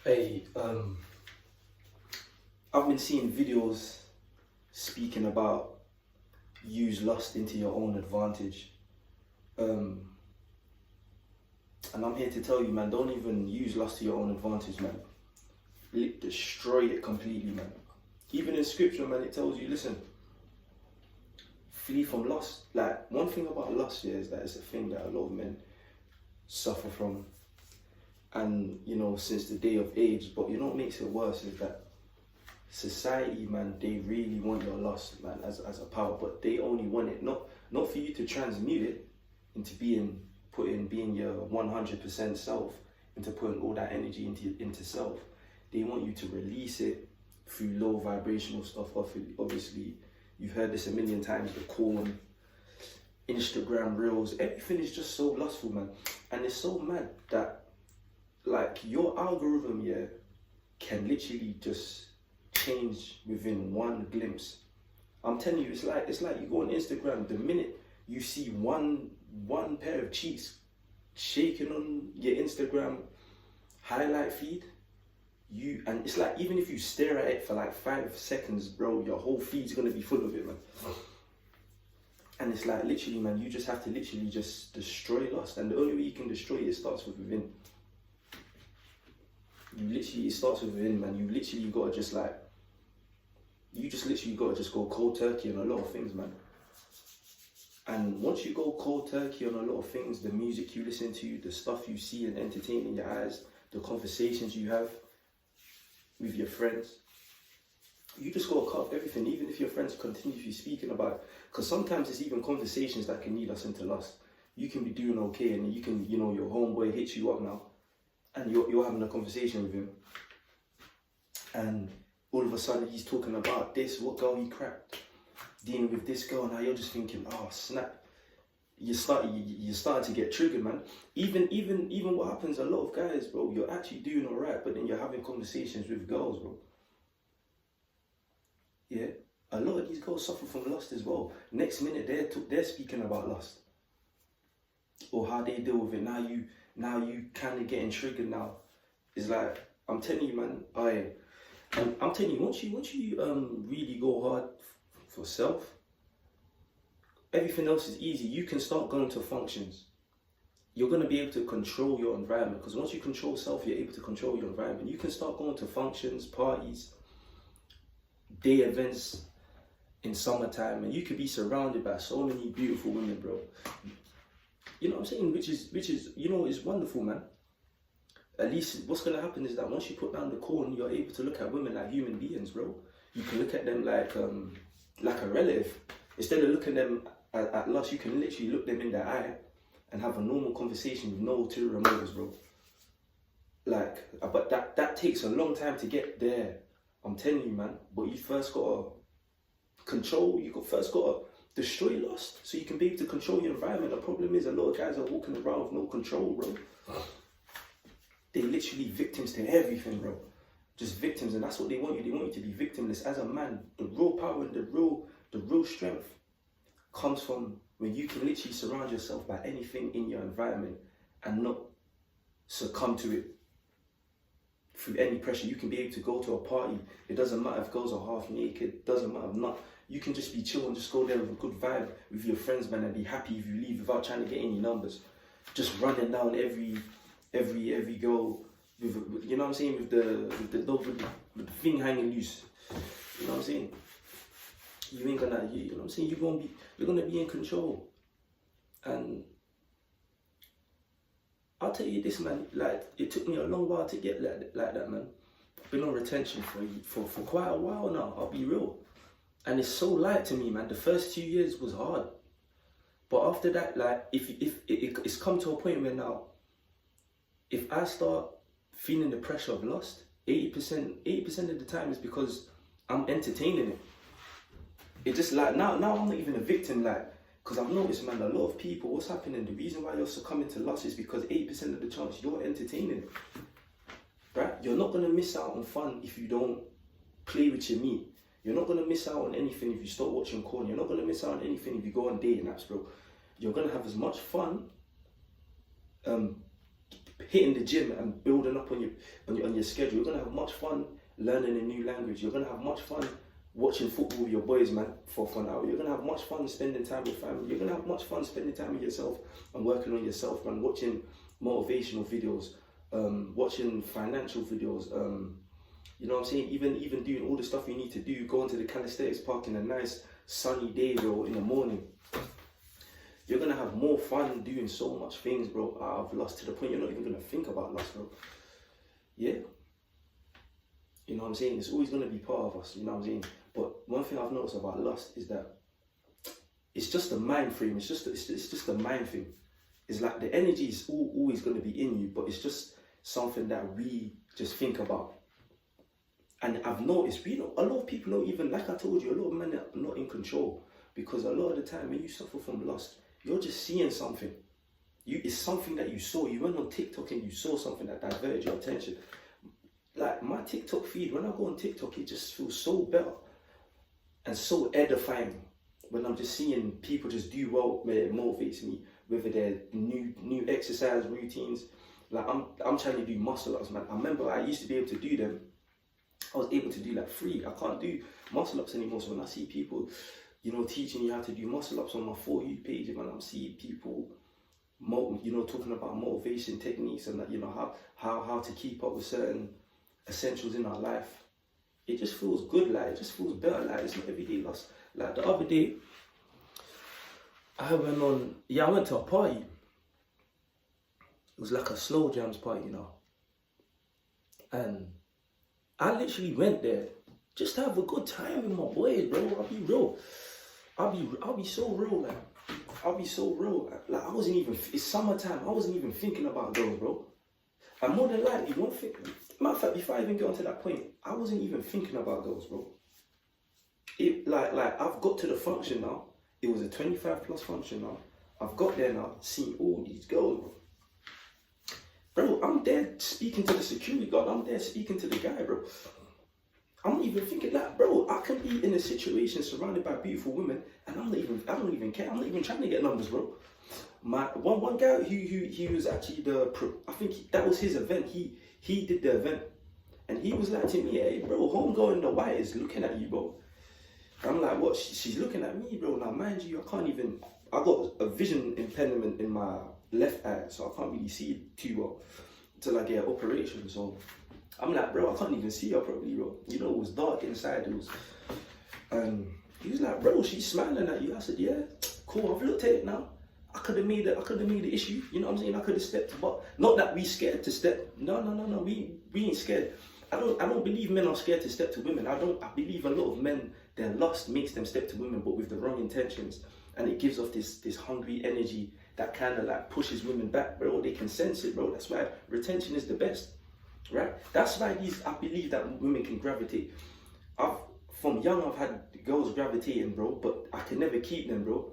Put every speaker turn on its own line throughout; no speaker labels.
Hey, I've been seeing videos speaking about use lust into your own advantage. Um, and I'm here to tell you, man, don't even use lust to your own advantage, man. Destroy it completely, man. Even in scripture, man, it tells you, listen, flee from lust. Like, one thing about lust, yeah, is that it's a thing that a lot of men suffer from. And, since the day of age. But you know what makes it worse is that society, man, they really want your lust, man, as a power, but they only want it not for you to transmute it into being your 100% self, into putting all that energy into self. They want you to release it through low vibrational stuff. Obviously, you've heard this a million times, the corn, Instagram reels, everything is just so lustful, man. And it's so mad that, like, your algorithm, yeah, can literally just change within one glimpse. I'm telling you, it's like you go on Instagram, the minute you see one pair of cheeks shaking on your Instagram highlight feed, and it's like, even if you stare at it for like 5 seconds, bro, your whole feed's gonna be full of it, man. And it's like, literally, man, you just have to literally just destroy lust, and the only way you can destroy it starts with within. It starts with within, man. You literally gotta just go cold turkey on a lot of things, man. And once you go cold turkey on a lot of things, the music you listen to, the stuff you see and entertain in your eyes, the conversations you have with your friends, you just gotta cut off everything, even if your friends continuously speaking about it. Because sometimes it's even conversations that can lead us into lust. You can be doing okay, and you can, your homeboy hits you up now, and you're having a conversation with him, and all of a sudden he's talking about this, what girl he cracked, dealing with this girl, and now you're just thinking, oh snap. You're starting to get triggered, man. Even what happens, a lot of guys, bro, you're actually doing alright, but then you're having conversations with girls, bro. Yeah, a lot of these girls suffer from lust as well. Next minute they're speaking about lust, or how they deal with it. Now you kind of getting triggered now. It's like, I'm telling you, man, I'm telling you, once you really go hard for self, everything else is easy. You can start going to functions. You're going to be able to control your environment, because once you control self, you're able to control your environment. You can start going to functions, parties, day events in summertime, and you could be surrounded by so many beautiful women, bro. You know what I'm saying? Which is is wonderful, man. At least what's gonna happen is that once you put down the corn, you're able to look at women like human beings, bro. You can look at them like a relative. Instead of looking at them at lust, you can literally look them in their eye and have a normal conversation with no ulterior motives, bro. But that takes a long time to get there. I'm telling you, man. But you first gotta control. First gotta destroy lust, so you can be able to control your environment. The problem is, a lot of guys are walking around with no control, bro. They literally victims to everything, bro. Just victims, and that's what they want you. They want you to be victimless. As a man, the real power and the real strength comes from when you can literally surround yourself by anything in your environment and not succumb to it through any pressure. You can be able to go to a party. It doesn't matter if girls are half naked. It doesn't matter if not. You can just be chill and just go there with a good vibe with your friends, man, and be happy if you leave without trying to get any numbers. Just running down every girl with, you know what I'm saying, with the thing hanging loose. You know what I'm saying? You ain't gonna, you know what I'm saying? You're gonna be in control. And I'll tell you this, man. Like, it took me a long while to get like that, man. I've been on retention for quite a while now. I'll be real. And it's so light to me, man. The first 2 years was hard, but after that, like, if it's come to a point where now, if I start feeling the pressure of lust, 80% of the time is because I'm entertaining it. It just, like, now I'm not even a victim, like, because I've noticed, man, a lot of people, what's happening, the reason why you're succumbing to lust is because 80% of the chance you're entertaining it, right? You're not going to miss out on fun if you don't play with your meat. You're not going to miss out on anything if you start watching corn. You're not going to miss out on anything if you go on dating apps, bro. You're going to have as much fun hitting the gym and building up on your schedule. You're gonna have much fun learning a new language. You're gonna have much fun watching football with your boys, man, for an hour. You're gonna have much fun spending time with family. You're gonna have much fun spending time with yourself and working on yourself, man. Watching motivational videos, watching financial videos. You know what I'm saying? Even doing all the stuff you need to do. Going to the calisthenics park in a nice sunny day, bro, in the morning. You're gonna have more fun doing so much things, bro, out of lust, to the point you're not even gonna think about lust, bro. Yeah. You know what I'm saying? It's always gonna be part of us, you know what I'm saying? But one thing I've noticed about lust is that it's just a mind frame. It's just a mind thing. It's like the energy is always gonna be in you, but it's just something that we just think about. And I've noticed, a lot of people don't even, like I told you, a lot of men are not in control, because a lot of the time when you suffer from lust, you're just seeing something. It's something that you saw. You went on TikTok and you saw something that diverted your attention. Like my TikTok feed, when I go on TikTok, it just feels so better and so edifying when I'm just seeing people just do well, where it motivates me, whether they're new exercise routines. Like I'm trying to do muscle ups, man. I remember I used to be able to do them. I was able to do like 3. I can't do muscle ups anymore. So when I see people, you know, teaching you how to do muscle ups on my For You page, and I'm seeing people, you know, talking about motivation techniques and that, you know, how to keep up with certain essentials in our life, it just feels good. Like, it just feels better. Like, it's not everyday lust. Like the other day, I went to a party. It was like a slow jams party, you know, and I literally went there just to have a good time with my boys, bro. I'll be real. I'll be so real, like. I'll be so real. Like, I wasn't even, it's summertime, I wasn't even thinking about girls, bro. And more than likely, one thing, matter of fact, before I even get onto that point, I wasn't even thinking about girls, bro. Like I've got to the function now. It was a 25+ function now. I've got there now, seeing all these girls, bro. Bro, I'm there speaking to the security guard. I'm there speaking to the guy, bro. I'm not even thinking that, bro. I can be in a situation surrounded by beautiful women, and I don't even care. I'm not even trying to get numbers, bro. My one guy he was actually I think that was his event. He did the event, and he was like to me, "Hey, bro, homegirl in the white is looking at you, bro." I'm like, "What? She's looking at me, bro." Now, mind you, I got a vision impediment in my left eye, so I can't really see too well until I get an operation. So I'm like, bro, I can't even see her properly, bro. You know, it was dark inside. He was like, bro, she's smiling at you. I said, yeah, cool. I've looked at it now. I could have made the issue. You know what I'm saying? I could have stepped, but not that we scared to step. No. We ain't scared. I don't believe men are scared to step to women. I believe a lot of men, their lust makes them step to women, but with the wrong intentions, and it gives off this hungry energy that kind of like pushes women back, bro. They can sense it, bro. That's why retention is the best, right? That's why I believe that women can gravitate. From young, I've had girls gravitating, bro, but I can never keep them, bro.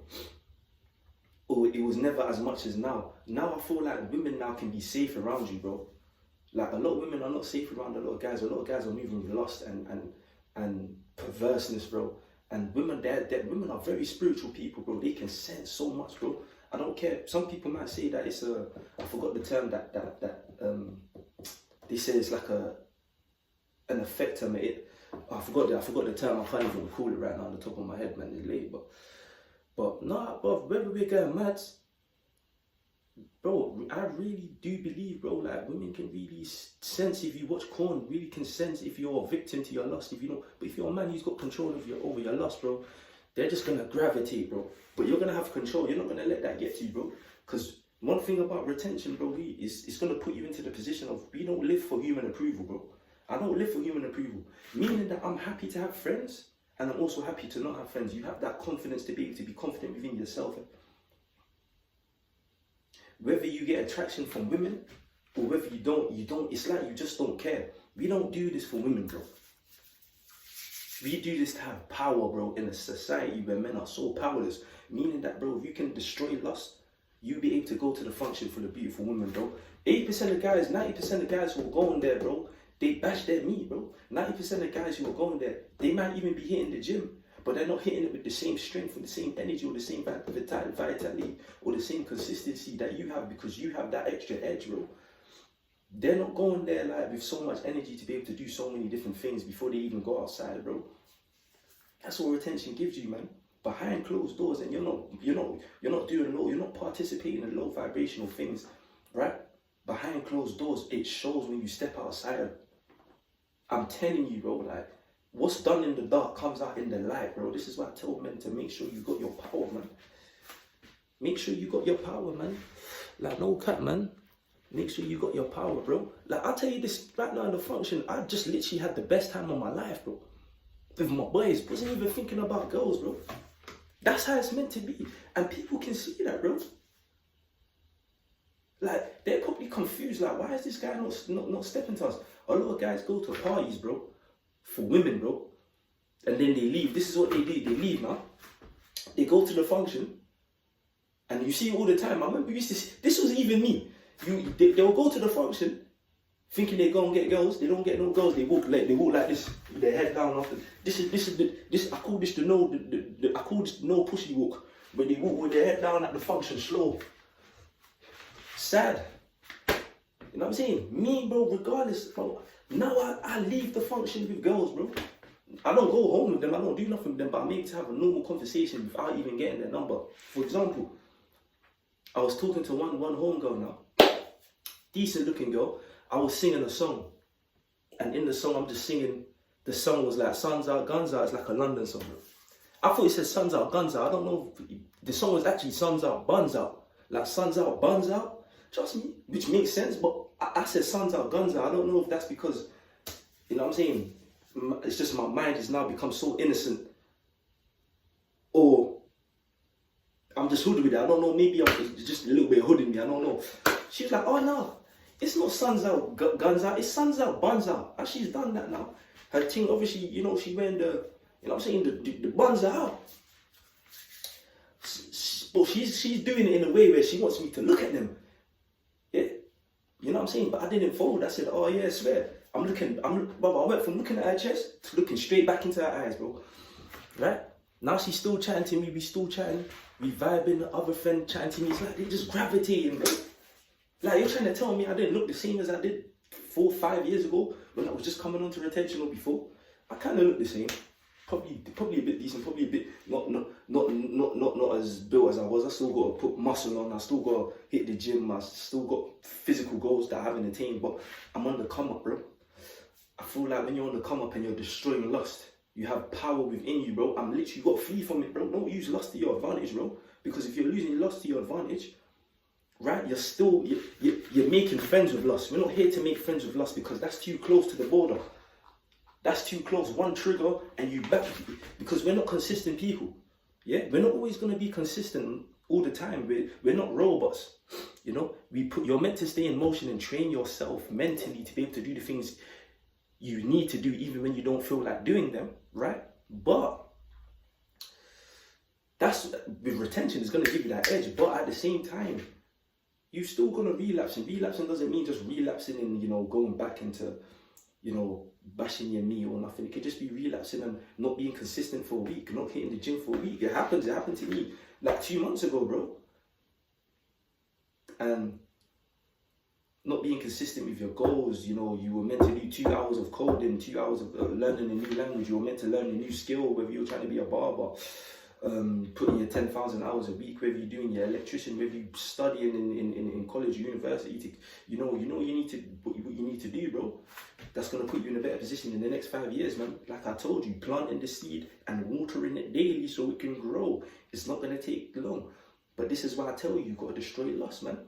Or it was never as much as now. Now I feel like women now can be safe around you, bro. Like a lot of women are not safe around a lot of guys. A lot of guys are moving with lust and perverseness, bro. And women are very spiritual people, bro. They can sense so much, bro. I don't care. Some people might say that it's I forgot the term that they say it's like an effect. I forgot the term. I can't even recall it right now on the top of my head, man. It's late, but nah, bro. Whether we're getting mad, bro, I really do believe, bro, like women can really sense if you watch porn. Really can sense if you're a victim to your lust. If you know, but if you're a man who's got control over your lust, bro, they're just gonna gravitate, bro. But you're gonna have control. You're not gonna let that get to you, bro. Because one thing about retention, bro, is it's gonna put you into the position of we don't live for human approval, bro. I don't live for human approval. Meaning that I'm happy to have friends, and I'm also happy to not have friends. You have that confidence to be able to be confident within yourself. Whether you get attraction from women or whether you don't, it's like you just don't care. We don't do this for women, bro. We do this to have power, bro, in a society where men are so powerless. Meaning that, bro, if you can destroy lust, you'll be able to go to the function for the beautiful women, bro. 80% of guys, 90% of guys who are going there, bro, they bash their meat, bro. 90% of guys who are going there, they might even be hitting the gym, but they're not hitting it with the same strength, with the same energy, or the same vitality, or the same consistency that you have, because you have that extra edge, bro. They're not going there like with so much energy to be able to do so many different things before they even go outside, bro. That's what retention gives you, man. Behind closed doors, and you're not doing low, you're not participating in low vibrational things, right? Behind closed doors, it shows when you step outside. I'm telling you, bro, like, what's done in the dark comes out in the light, bro. This is why I tell men to make sure you got your power, man. Make sure you got your power, man. Like, no cap, man. Make sure you got your power, bro. Like, I'll tell you this right now in the function, I just literally had the best time of my life, bro. With my boys, wasn't even thinking about girls, bro. That's how it's meant to be. And people can see that, bro. Like, they're probably confused, like, why is this guy not stepping to us? A lot of guys go to parties, bro, for women, bro, and then they leave. This is what they do. They leave now. They go to the function, and you see it all the time. I remember we used to see, this was even me. They'll go to the function, thinking they go and get girls. They don't get no girls. They walk like this, with their head down. After this, I call this the no pussy walk. But they walk with their head down at the function, slow. Sad. You know what I'm saying? Me, bro, regardless, bro. Now I leave the function with girls, bro. I don't go home with them. I don't do nothing with them. But I'm able to have a normal conversation without even getting their number. For example, I was talking to one homegirl now. Decent looking girl. I was singing a song. And in the song, I'm just singing. The song was like, Suns Out, Guns Out. It's like a London song, bro. I thought it said Suns Out, Guns Out. I don't know. The song was actually Suns Out, Buns Out. Like Suns Out, Buns Out. Trust me. Which makes sense. But I said Suns Out, Guns Out. I don't know if that's because, you know what I'm saying? It's just my mind has now become so innocent. Or I'm just hooded with it. I don't know. Maybe I'm just a little bit hooding me. I don't know. She was like, oh no. It's not Suns Out, Guns Out. It's Suns Out, Buns Out. And she's done that now. Her thing, obviously, you know, she wearing the, you know what I'm saying, the buns are out. But she's doing it in a way where she wants me to look at them. Yeah? You know what I'm saying? But I didn't fold. I said, oh yeah, I swear. I went from looking at her chest to looking straight back into her eyes, bro. Right? Now she's still chatting to me. We still chatting. We vibing. The other friend chatting to me. It's like they just gravitating, bro. Like, you're trying to tell me I didn't look the same as I did 4 or 5 years ago when I was just coming onto retention or before. I kind of look the same. Probably a bit decent. Probably a bit not as built as I was. I still got to put muscle on. I still got to hit the gym. I still got physical goals that I haven't attained. But I'm on the come up, bro. I feel like when you're on the come up and you're destroying lust, you have power within you, bro. I'm literally got to flee from it, bro. Don't use lust to your advantage, bro. Because if you're losing lust to your advantage, right, you're making friends with lust. We're not here to make friends with lust because that's too close to the border. That's too close. One trigger and you back. Because we're not consistent people. Yeah, we're not always going to be consistent all the time. We're not robots. You know, you're meant to stay in motion and train yourself mentally to be able to do the things you need to do even when you don't feel like doing them, right? But that's with retention, it's going to give you that edge. But at the same time, you're still going to relapse. And relapsing doesn't mean just relapsing and, you know, going back into, you know, bashing your knee or nothing. It could just be relapsing and not being consistent for a week, not hitting the gym for a week. It happened to me like 2 months ago, bro. And not being consistent with your goals, you know, you were meant to do 2 hours of coding, 2 hours of learning a new language. You were meant to learn a new skill, whether you're trying to be a barber, putting your 10,000 hours a week, whether you're doing your electrician, whether you're studying in college, university, to, you know you need to what you need to do, bro. That's gonna put you in a better position in the next 5 years, man. Like I told you, planting the seed and watering it daily so it can grow. It's not gonna take long. But this is why I tell you gotta destroy lust, man.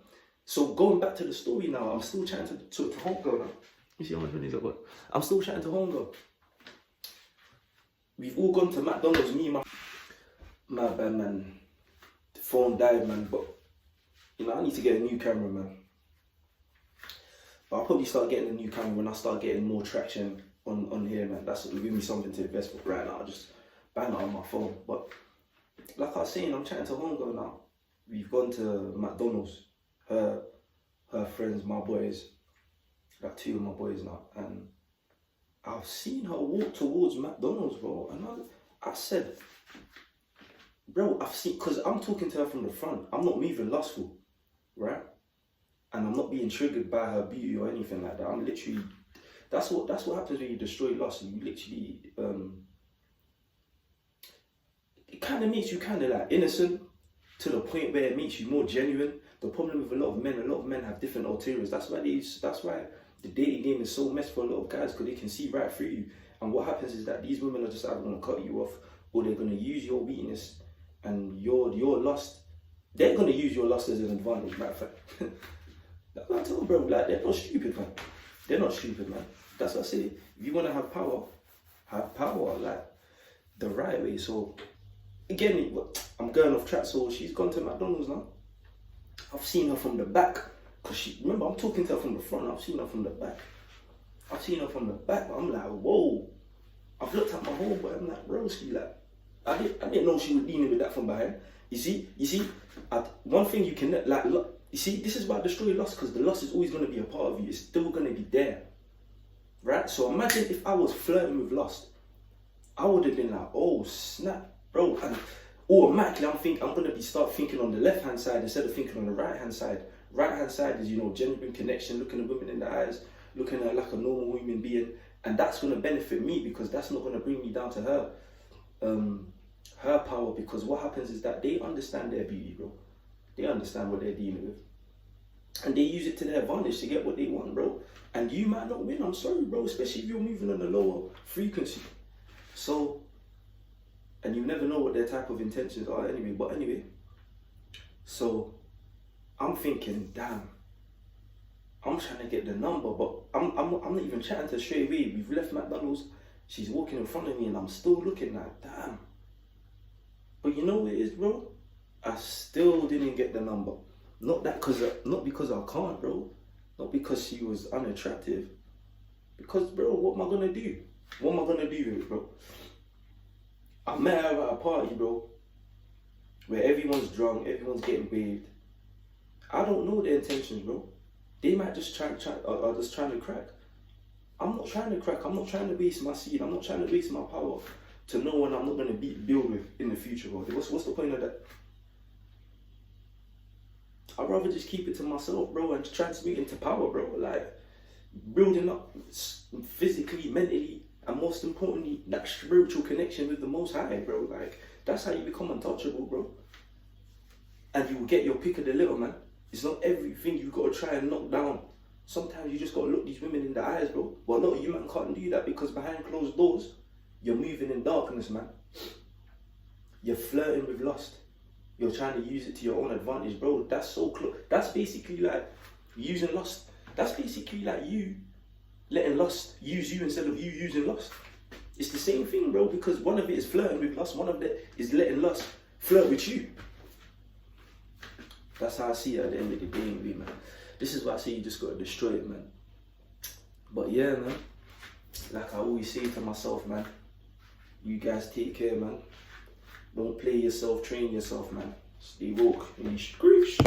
So going back to the story now, I'm still chatting to homegirl now. You see how much money I got? I'm still chatting to homegirl. We've all gone to McDonald's, me and my bad, man. The phone died, man. But, you know, I need to get a new camera, man. But I'll probably start getting a new camera when I start getting more traction on here, man. That's will give me something to invest with right now. I just bang it on my phone. But, like I was saying, I'm chatting to homegirl now. We've gone to McDonald's. Her friends, my boys, like 2 of my boys now, and I've seen her walk towards McDonald's, bro, and I said, bro, I've seen, because I'm talking to her from the front, I'm not moving lustful, right? And I'm not being triggered by her beauty or anything like that. I'm literally, that's what happens when you destroy lust. You literally, it kind of makes you kind of like innocent to the point where it makes you more genuine. The problem with a lot of men have different ulteriors. That's why the dating game is so messed for a lot of guys, because they can see right through you. And what happens is that these women are just either going to cut you off, or they're going to use your weakness and your lust. They're going to use your lust as an advantage, matter of fact. That's what I tell bro, like, they're not stupid, man. They're not stupid, man. That's what I say. If you want to have power, like, the right way. So, again, I'm going off track. So, she's gone to McDonald's now. I've seen her from the back. Because remember, I'm talking to her from the front. I've seen her from the back. I'm like, whoa. I've looked at my homeboy. I'm like, broski, like, I didn't know she was dealing with that from behind. You see, one thing you can, like, look, you see, this is why I destroy lust, because the lust is always going to be a part of you. It's still going to be there, right? So imagine if I was flirting with lust, I would have been like, oh snap, bro. And automatically I'm going to start thinking on the left hand side instead of thinking on the right hand side. Right hand side is, genuine connection, looking at women in the eyes, looking at like a normal human being, and that's going to benefit me, because that's not going to bring me down to her power. Because what happens is that they understand their beauty, bro. They understand what they're dealing with, and they use it to their advantage to get what they want, bro. And you might not win, I'm sorry, bro, especially if you're moving on a lower frequency. So, and you never know what their type of intentions are anyway. But anyway, so I'm thinking, damn, I'm trying to get the number, but I'm not even chatting to her straight away. We've left McDonald's, she's walking in front of me, and I'm still looking like, damn. But you know what it is, bro? I still didn't get the number. Not because I can't, bro. Not because she was unattractive. Because, bro, what am I gonna do? What am I gonna do with it, bro? I met her at a party, bro, where everyone's drunk, everyone's getting waved. I don't know their intentions, bro. They might just are just trying to crack. I'm not trying to crack. I'm not trying to waste my seed. I'm not trying to waste my power to no one I'm not going to build with in the future, bro. What's the point of that? I'd rather just keep it to myself, bro, and transmute into power, bro. Like, building up physically, mentally, and most importantly, that spiritual connection with the Most High, bro. Like, that's how you become untouchable, bro. And you will get your pick of the little, man. It's not everything you got to try and knock down. Sometimes you just got to look these women in the eyes, bro. But a lot of you man can't do that, because behind closed doors, you're moving in darkness, man. You're flirting with lust. You're trying to use it to your own advantage, bro. That's so close. That's basically like using lust. That's basically like you letting lust use you instead of you using lust. It's the same thing, bro, because one of it is flirting with lust, one of it is letting lust flirt with you. That's how I see it at the end of the day, man. This is why I say you just got to destroy it, man. But yeah, man, like I always say to myself, man, you guys take care, man. Don't play yourself, train yourself, man. Stay woke in these streets.